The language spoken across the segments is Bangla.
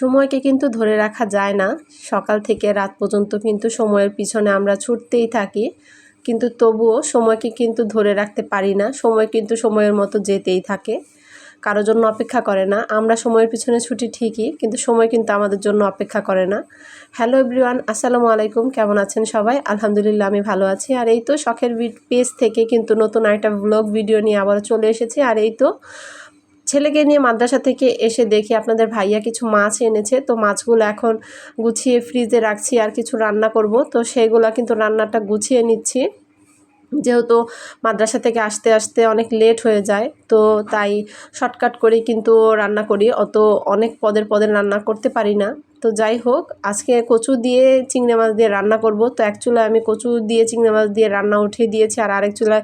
সময়কে কিন্তু ধরে রাখা যায় না। সকাল থেকে রাত পর্যন্ত কিন্তু সময়ের পিছনে আমরা ছুটতেই থাকি, কিন্তু তবুও সময়কে কিন্তু ধরে রাখতে পারি না। সময় কিন্তু সময়ের মতো যেতেই থাকে, কারোর জন্য অপেক্ষা করে না। আমরা সময়ের পিছনে ছুটি ঠিকই, কিন্তু সময় কিন্তু আমাদের জন্য অপেক্ষা করে না। হ্যালো এভরিওয়ান, আসসালামু আলাইকুম। কেমন আছেন সবাই? আলহামদুলিল্লাহ আমি ভালো আছি। আর এই তো শখের পেজ থেকে কিন্তু নতুন একটা ব্লগ ভিডিও নিয়ে আবার চলে এসেছি। আর এই তো ছেলেকে নিয়ে মাদ্রাসা থেকে এসে দেখি আপনাদের ভাইয়া কিছু মাছ এনেছে। তো মাছগুলো এখন গুছিয়ে ফ্রিজে রাখছি, আর কিছু রান্না করব। তো সেগুলো কিন্তু রান্নাটা গুছিয়ে নিচ্ছি, যেহেতু মাদ্রাসা থেকে আসতে আসতে অনেক লেট হয়ে যায়। তো তাই শর্টকাট করেই কিন্তু রান্না করি, অনেক পদের রান্না করতে পারি না। তো যাই হোক, আজকে কচু দিয়ে চিংড়ি মাছ দিয়ে রান্না করব। তো এক চুলায় আমি কচু দিয়ে চিংড়ি মাছ দিয়ে রান্না উঠিয়ে দিয়েছি, আর আরেক চুলায়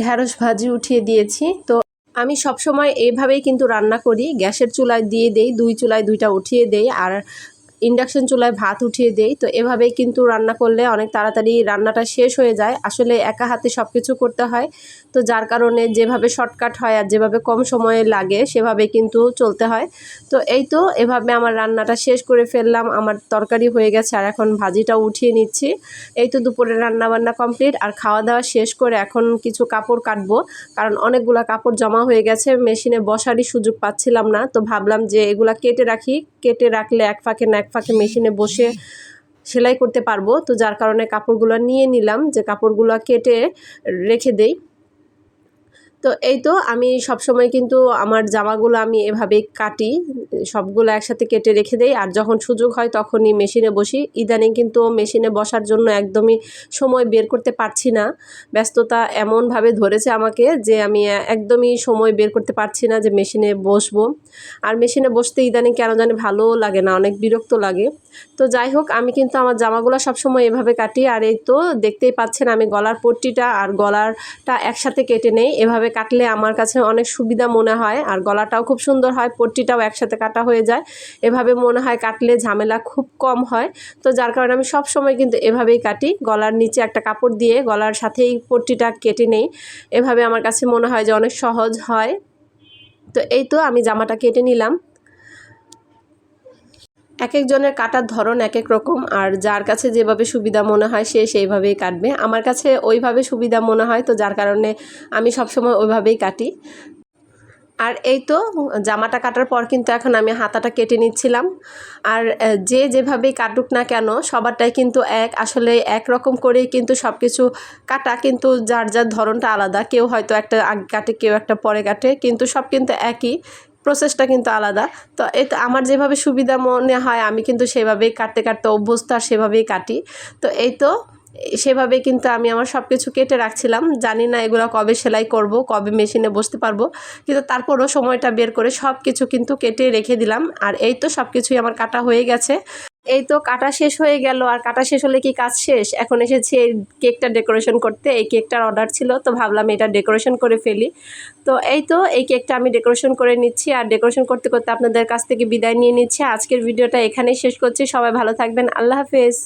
ঢেঁড়স ভাজি উঠিয়ে দিয়েছি। তো আমি সবসময় এইভাবেই কিন্তু রান্না করি, গ্যাসের চুলায় দিয়ে দেই, দুই চুলায় দুইটা উঠিয়ে দেই, আর ইন্ডাকশন চুলায় ভাত উঠিয়ে দেই। তো এভাবেই কিন্তু রান্না করলে অনেক তাড়াতাড়ি রান্নাটা শেষ হয়ে যায়। আসলে একা হাতে সব কিছু করতে হয়, তো যার কারণে যেভাবে শর্টকাট হয় আর যেভাবে কম সময়ে লাগে সেভাবে কিন্তু চলতে হয়। তো এই তো এভাবে আমার রান্নাটা শেষ করে ফেললাম, আমার তরকারি হয়ে গেছে, আর এখন ভাজিটাও উঠিয়ে নিচ্ছি। এই তো দুপুরের রান্না বান্না কমপ্লিট, আর খাওয়া দাওয়া শেষ করে এখন কিছু কাপড় কাটবো, কারণ অনেকগুলো কাপড় জমা হয়ে গেছে, মেশিনে বসারই সুযোগ পাচ্ছিলাম না। তো ভাবলাম যে এগুলা কেটে রাখি, কেটে রাখলে এক ফাঁকে না এক ফাঁকে মেশিনে বসে সেলাই করতে পারবো। তো যার কারণে কাপড়গুলো নিয়ে নিলাম, যে কাপড়গুলো কেটে রেখে দেই। তো এই তো আমি সবসময় কিন্তু আমার জামাগুলো আমি এভাবেই কাটি, সবগুলো একসাথে কেটে রেখে দেই, আর যখন সুযোগ হয় তখনই মেশিনে বসি। ইদানিং কিন্তু মেশিনে বসার জন্য একদমই সময় বের করতে পারছি না, ব্যস্ততা এমনভাবে ধরেছে আমাকে যে আমি একদমই সময় বের করতে পারছি না যে মেশিনে বসবো। আর মেশিনে বসতে ইদানিং কেন জানি ভালোও লাগে না, অনেক বিরক্ত লাগে। তো যাই হোক, আমি কিন্তু আমার জামাগুলো সবসময় এভাবে কাটি। আর এই তো দেখতেই পাচ্ছেন আমি গলার পট্টিটা আর গলারটা একসাথে কেটে নেই। এভাবে কাটলে আমার কাছে অনেক সুবিধা মনে হয়, আর গলাটাও খুব সুন্দর হয়, পট্টিটাও একসাথে কাটা হয়ে যায়। এভাবে মনে হয় কাটলে ঝামেলা খুব কম হয়। তো যার কারণে আমি সব সময় কিন্তু এভাবেই কাটি, গলার নিচে একটা কাপড় দিয়ে গলার সাথেই পট্টিটা কেটে নেই। এভাবে আমার কাছে মনে হয় যে অনেক সহজ হয়। তো এই তো আমি জামাটা কেটে নিলাম। এক একজনের কাটার ধরন এক এক রকম, আর যার কাছে যেভাবে সুবিধা মনে হয় সে সেইভাবেই কাটবে। আমার কাছে ওইভাবে সুবিধা মনে হয়, তো যার কারণে আমি সবসময় ওইভাবেই কাটি। আর এই তো জামাটা কাটার পর কিন্তু এখন আমি হাতাটা কেটে নিচ্ছিলাম। আর যে যেভাবেই কাটুক না কেন সবারটাই কিন্তু আসলে একরকম করেই কিন্তু সব কিছু কাটা, কিন্তু যার যার ধরনটা আলাদা। কেউ হয়তো একটা আগে কাটে, কেউ একটা পরে কাটে, কিন্তু সব কিন্তু একই, প্রসেসটা কিন্তু আলাদা। তো এটা আমার যেভাবে সুবিধা মনে হয় আমি কিন্তু সেভাবেই কাটতে কাটতে অভ্যস্ত, আর সেভাবেই কাটি। তো এই তো সেভাবে কিন্তু আমি আমার সব কিছু কেটে রাখছিলাম। জানি না এগুলো কবে সেলাই করব, কবে মেশিনে বসতে পারবো, কিন্তু তারপরও সময়টা বের করে সব কিছু কিন্তু কেটে রেখে দিলাম। আর এই তো সব কিছুই আমার কাটা হয়ে গেছে। এই তো কাটা শেষ হয়ে গেল, আর কাটা শেষ হলে কি কাজ শেষ? এখন এসেছি এই কেকটা ডেকোরেশন করতে। এই কেকটার অর্ডার ছিল, তো ভাবলাম এটা ডেকোরেশন করে ফেলি। তো এই তো এই কেকটা আমি ডেকোরেশন করে নিচ্ছি, আর ডেকোরেশন করতে করতে আপনাদের কাছ থেকে বিদায় নিয়ে নিচ্ছি। আজকের ভিডিওটা এখানেই শেষ করছি। সবাই ভালো থাকবেন, আল্লাহ হাফেজ।